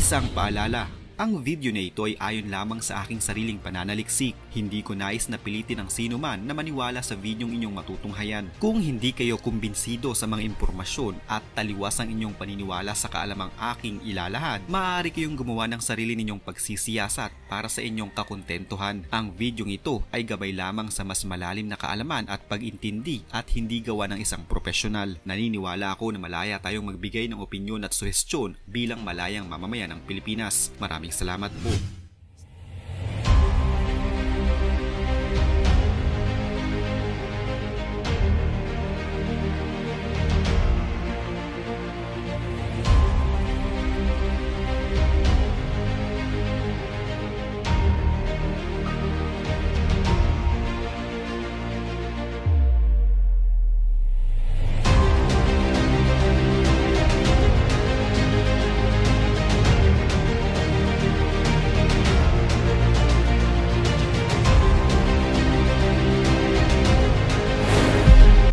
Isang paalala, ang video na ito ay ayon lamang sa aking sariling pananaliksik. Hindi ko nais na pilitin ang sino man na maniwala sa videong inyong matutunghayan. Kung hindi kayo kumbinsido sa mga impormasyon at taliwas ang inyong paniniwala sa kaalamang aking ilalahad, maaari kayong gumawa ng sarili ninyong pagsisiyasat para sa inyong kakontentuhan. Ang videong ito ay gabay lamang sa mas malalim na kaalaman at pag-intindi at hindi gawa ng isang profesional. Naniniwala ako na malaya tayong magbigay ng opinyon at suhestyon bilang malayang mamamayan ng Pilipinas. Maraming salamat po.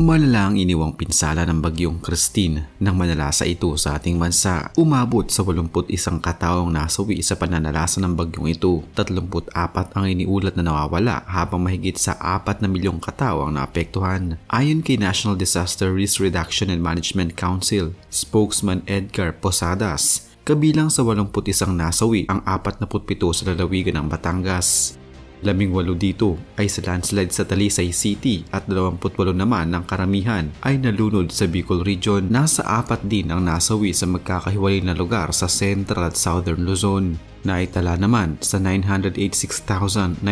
Malala ang iniwang pinsala ng bagyong Christine nang manalasa ito sa ating bansa. Umabot sa 81 kataong nasawi sa pananalasa ng bagyong ito. 34 ang iniulat na nawawala habang mahigit sa 4 na milyong katao ang naapektuhan. Ayon kay National Disaster Risk Reduction and Management Council, spokesman Edgar Posadas, kabilang sa 81 nasawi ang 47 sa lalawigan ng Batangas. 18 dito ay sa landslide sa Talisay City at 28 naman ng karamihan ay nalunod sa Bicol Region. Nasa 4 din ang nasawi sa magkakahiwalay na lugar sa Central at Southern Luzon. Naitala naman sa 986,974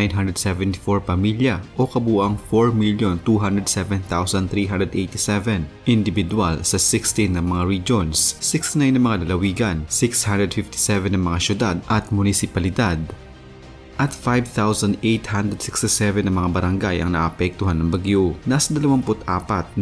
pamilya o kabuang 4,207,387 individual sa 16 na mga regions, 69 na mga lalawigan, 657 na mga syudad at munisipalidad, at 5,867 na mga barangay ang naapektuhan ng bagyo. Nasa 24,788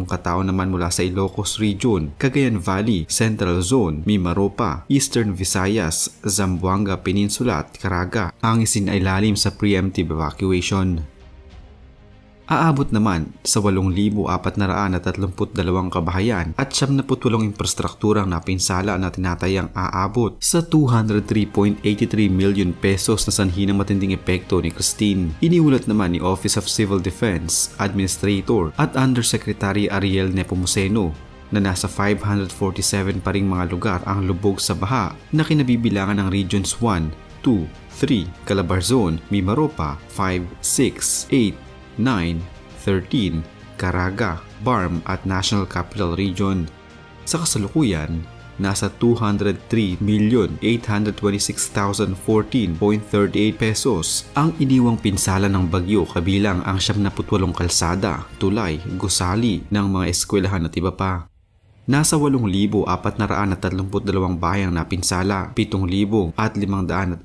katao naman mula sa Ilocos Region, Cagayan Valley, Central Zone, Mimaropa, Eastern Visayas, Zamboanga Peninsula at Caraga ang isinailalim sa preemptive evacuation. Aabot naman sa 8,432 kabahayan at 78 infrastrukturang napinsala na tinatayang aabot sa 203.83 million pesos na sanhi ng matinding epekto ni Christine. Iniulat naman ni Office of Civil Defense Administrator at Undersecretary Ariel Nepomuceno na nasa 547 pa ring mga lugar ang lubog sa baha na kinabibilangan ng Regions 1, 2, 3, Calabarzon, Mimaropa, 5, 6, 8, 9, 13, Caraga, Barm at National Capital Region. Sa kasalukuyan, nasa 203,826,014.38 pesos ang iniwang pinsala ng bagyo kabilang ang 78 kalsada, tulay, gusali ng mga eskwelahan at iba pa. Nasa 8,432 bahayang napinsala, 7,506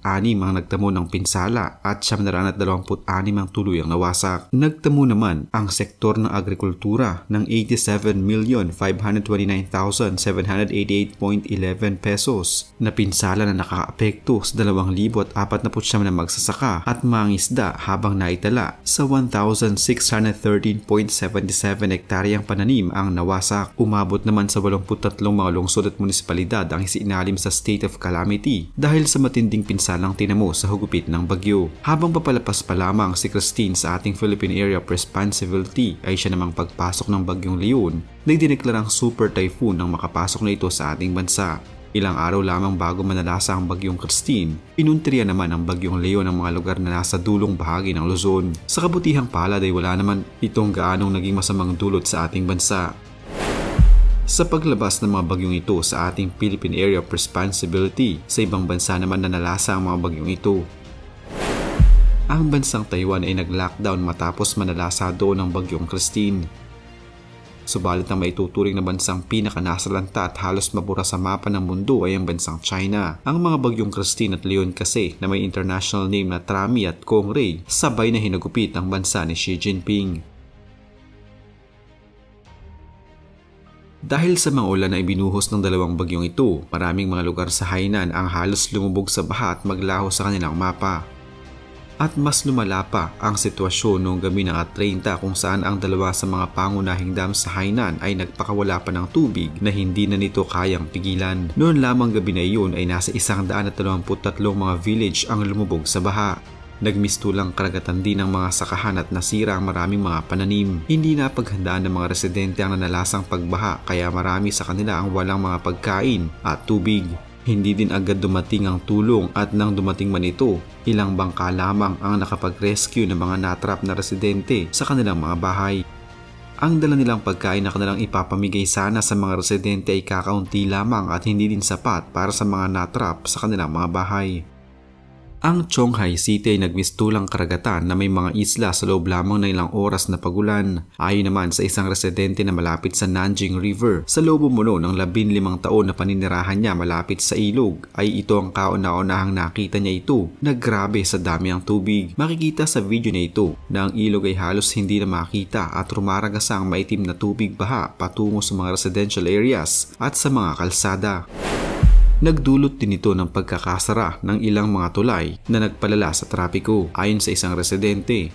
ang nagtamo ng pinsala at 726 ang tuluyang nawasak. Nagtamo naman ang sektor ng agrikultura ng 87,529,788.11 pesos na pinsala na nakaapekto sa 2,049 na magsasaka at mangisda habang naitala sa 1,613.77 hektaryang pananim ang nawasak. Umabot naman sa 83 mga lungsod at munisipalidad ang isinalim sa state of calamity dahil sa matinding pinsalang tinamo sa hugupit ng bagyo. Habang papalapas pa lamang si Christine sa ating Philippine Area of Responsibility ay siya namang pagpasok ng bagyong Leon na idineklarang super typhoon nang makapasok na ito sa ating bansa. Ilang araw lamang bago manalasa ang bagyong Christine, pinuntirya naman ang bagyong Leon ang mga lugar na nasa dulong bahagi ng Luzon. Sa kabutihang palad ay wala naman itong gaanong naging masamang dulot sa ating bansa. Sa paglabas ng mga bagyong ito sa ating Philippine Area of Responsibility, sa ibang bansa naman na nalasa ang mga bagyong ito. Ang bansang Taiwan ay nag-lockdown matapos manalasa doon ng bagyong Christine. Subalit ang maituturing na bansang pinakanasalanta at halos mabura sa mapa ng mundo ay ang bansang China. Ang mga bagyong Christine at Leon kasi na may international name na Trami at Kongray sabay na hinagupit ang bansa ni Xi Jinping. Dahil sa mga ulan na ibinuhos ng dalawang bagyong ito, maraming mga lugar sa Hainan ang halos lumubog sa baha at maglaho sa kanilang mapa. At mas lumala pa ang sitwasyon noong gabi ng 30 kung saan ang dalawa sa mga pangunahing dam sa Hainan ay nagpakawala pa ng tubig na hindi na nito kayang pigilan. Noon lamang gabi na iyon ay nasa 123 mga village ang lumubog sa baha. Nagmistulang karagatan din ng mga sakahan at nasira ang maraming mga pananim. Hindi na paghandaan ng mga residente ang nanalasang pagbaha kaya marami sa kanila ang walang mga pagkain at tubig. Hindi din agad dumating ang tulong at nang dumating man ito, ilang bangka lamang ang nakapag-rescue ng mga natrap na residente sa kanilang mga bahay. Ang dala nilang pagkain na kanilang ipapamigay sana sa mga residente ay kakaunti lamang at hindi din sapat para sa mga natrap sa kanilang mga bahay. Ang Chonghai City ay nagmistulang karagatan na may mga isla sa loob lamang ng ilang oras na pagulan. Ayon naman sa isang residente na malapit sa Nanjing River, sa loob umuno ng 15 taon na paninirahan niya malapit sa ilog, ay ito ang kauna-unahang nakita niya ito na grabe sa dami ang tubig. Makikita sa video na ito na ang ilog ay halos hindi na makita at rumaragasang maitim na tubig baha patungo sa mga residential areas at sa mga kalsada. Nagdulot din ito ng pagkakasara ng ilang mga tulay na nagpalala sa trapiko ayon sa isang residente.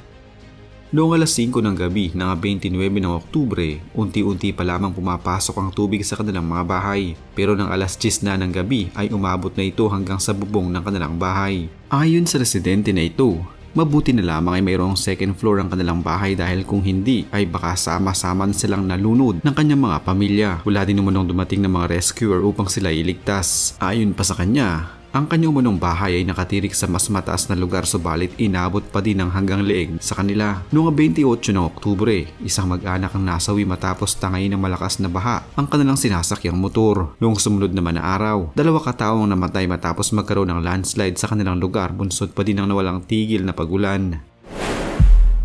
Noong alas 5 ng gabi ng 29 ng Oktubre, unti-unti pa lamang pumapasok ang tubig sa kanilang mga bahay. Pero ng alas 10 na ng gabi ay umabot na ito hanggang sa bubong ng kanilang bahay. Ayon sa residente na ito, mabuti na lamang ay mayroong second floor ang kanilang bahay dahil kung hindi ay baka sama-sama silang nalunod ng kanyang mga pamilya. Wala din umunong dumating ng mga rescuer upang sila iligtas. Ayon pa sa kanya, ang kanyang umunong bahay ay nakatirik sa mas mataas na lugar subalit inabot pa din ng hanggang leeg sa kanila. Noong 28 ng Oktubre, isang mag-anak ang nasawi matapos tangayin ng malakas na baha ang kanilang sinasakyang motor. Noong sumunod naman na araw, 2 katao ang namatay matapos magkaroon ng landslide sa kanilang lugar bunsod pa din ng nawalang tigil na pagulan.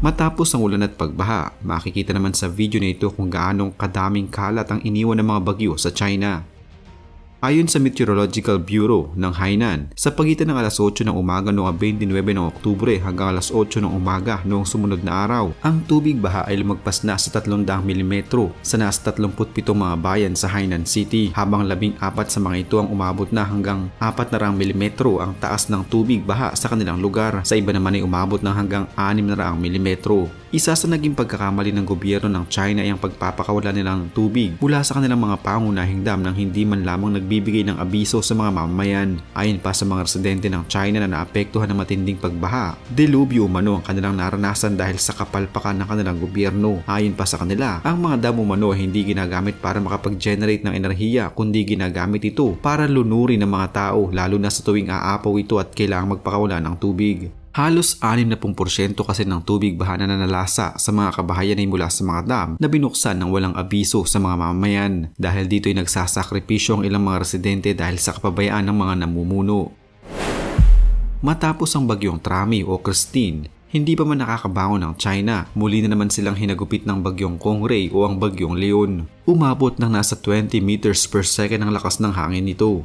Matapos ang ulan at pagbaha, makikita naman sa video na ito kung gaanong kadaming kalat ang iniwan ng mga bagyo sa China. Ayon sa Meteorological Bureau ng Hainan, sa pagitan ng alas 8 ng umaga noong 29 ng Oktubre hanggang alas 8 ng umaga noong sumunod na araw, ang tubig baha ay lumagpas na sa 300 mm sa nasa 37 mga bayan sa Hainan City, habang 14 sa mga ito ang umabot na hanggang 400 mm ang taas ng tubig baha sa kanilang lugar. Sa iba naman ay umabot ng hanggang 600 mm. Isa sa naging pagkakamali ng gobyerno ng China ay ang pagpapakawala nilang tubig mula sa kanilang mga pangunahing dam nang hindi man lamang nagbibigay ng abiso sa mga mamamayan. Ayon pa sa mga residente ng China na naapektuhan ng matinding pagbaha, delubyo umano ang kanilang naranasan dahil sa kapalpakan ng kanilang gobyerno. Ayon pa sa kanila, ang mga dam umano hindi ginagamit para makapag-generate ng enerhiya kundi ginagamit ito para lunurin ng mga tao lalo na sa tuwing aapaw ito at kailangang magpakawala ng tubig. Halos 60% kasi ng tubig baha na nanalasa sa mga kabahayan ay mula sa mga dam na binuksan ng walang abiso sa mga mamamayan. Dahil dito ay nagsasakripisyo ang ilang mga residente dahil sa kapabayaan ng mga namumuno. Matapos ang bagyong Trami o Christine, hindi pa man nakakabangon ng China, muli na naman silang hinagupit ng bagyong Kongray o ang bagyong Leon. Umabot ng nasa 20 meters per second ang lakas ng hangin nito.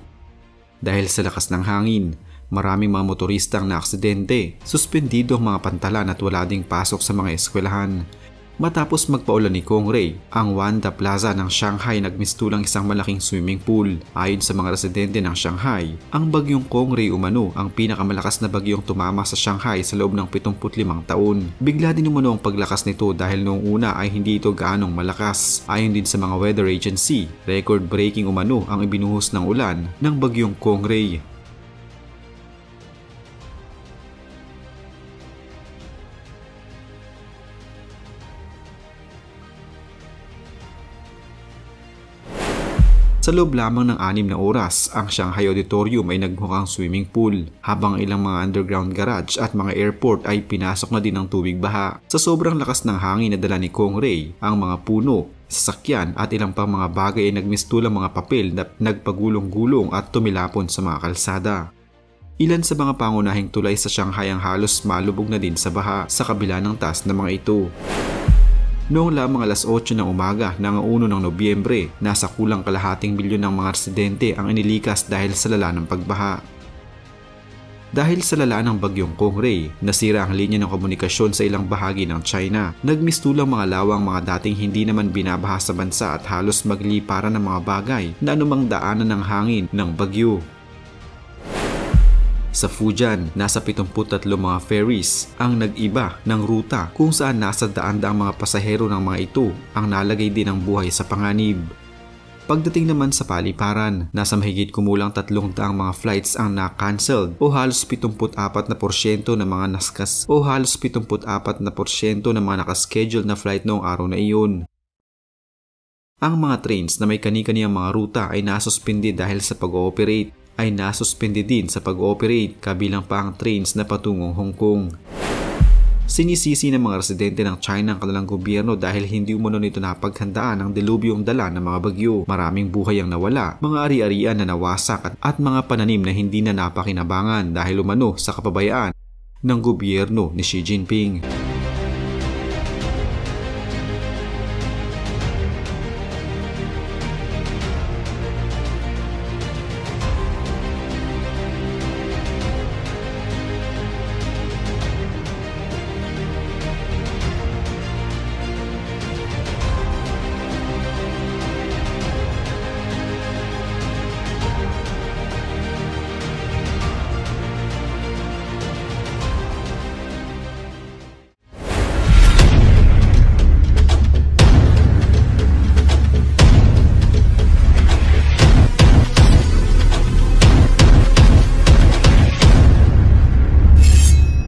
Dahil sa lakas ng hangin, maraming mga motorista ang naaksidente, suspendido ang mga pantalan at wala ding pasok sa mga eskwelahan. Matapos magpaulan ni Kongray, ang Wanda Plaza ng Shanghai nagmistulang isang malaking swimming pool. Ayon sa mga residente ng Shanghai, ang bagyong Kongray umano ang pinakamalakas na bagyong tumama sa Shanghai sa loob ng 75 taon. Bigla din umano ang paglakas nito dahil noong una ay hindi ito gaanong malakas. Ayon din sa mga weather agency, record-breaking umano ang ibinuhos ng ulan ng bagyong Kongray. Sa loob lamang ng 6 na oras, ang Shanghai Auditorium ay nagmukhang swimming pool, habang ilang mga underground garage at mga airport ay pinasok na din ng tubig baha. Sa sobrang lakas ng hangin na dala ni Kongray, ang mga puno, sasakyan at ilang pang mga bagay ay nagmistulang mga papel na nagpagulong-gulong at tumilapon sa mga kalsada. Ilan sa mga pangunahing tulay sa Shanghai ang halos malubog na din sa baha sa kabila ng taas ng mga ito. Noong lamang alas 8 ng umaga ng 1 ng Nobyembre, nasa kulang kalahating milyon ng mga residente ang inilikas dahil sa lala ng pagbaha. Dahil sa lala ng bagyong Kongray, nasira ang linya ng komunikasyon sa ilang bahagi ng China. Nagmistulang mga lawang mga dating hindi naman binabaha sa bansa at halos magliparan ng mga bagay na anumang daanan ng hangin ng bagyo. Sa Fujian, nasa 73 mga ferries ang nag-iba ng ruta kung saan nasa daan-daang mga pasahero ng mga ito ang nalagay din ng buhay sa panganib. Pagdating naman sa paliparan, nasa mahigit kumulang 300 mga flights ang na-cancelled o halos 74% ng mga nakaschedule na flight noong araw na iyon. Ang mga trains na may kani-kaniyang mga ruta ay nasuspindi dahil sa pag-ooperate, ay nasuspindi din sa pag-ooperate kabilang pa ang trains na patungong Hong Kong. Sinisisi ng mga residente ng China ang kanilang gobyerno dahil hindi umano nito napaghandaan ang delubyong dala ng mga bagyo. Maraming buhay ang nawala, mga ari-arian na nawasak at mga pananim na hindi na napakinabangan dahil umano sa kapabayaan ng gobyerno ni Xi Jinping.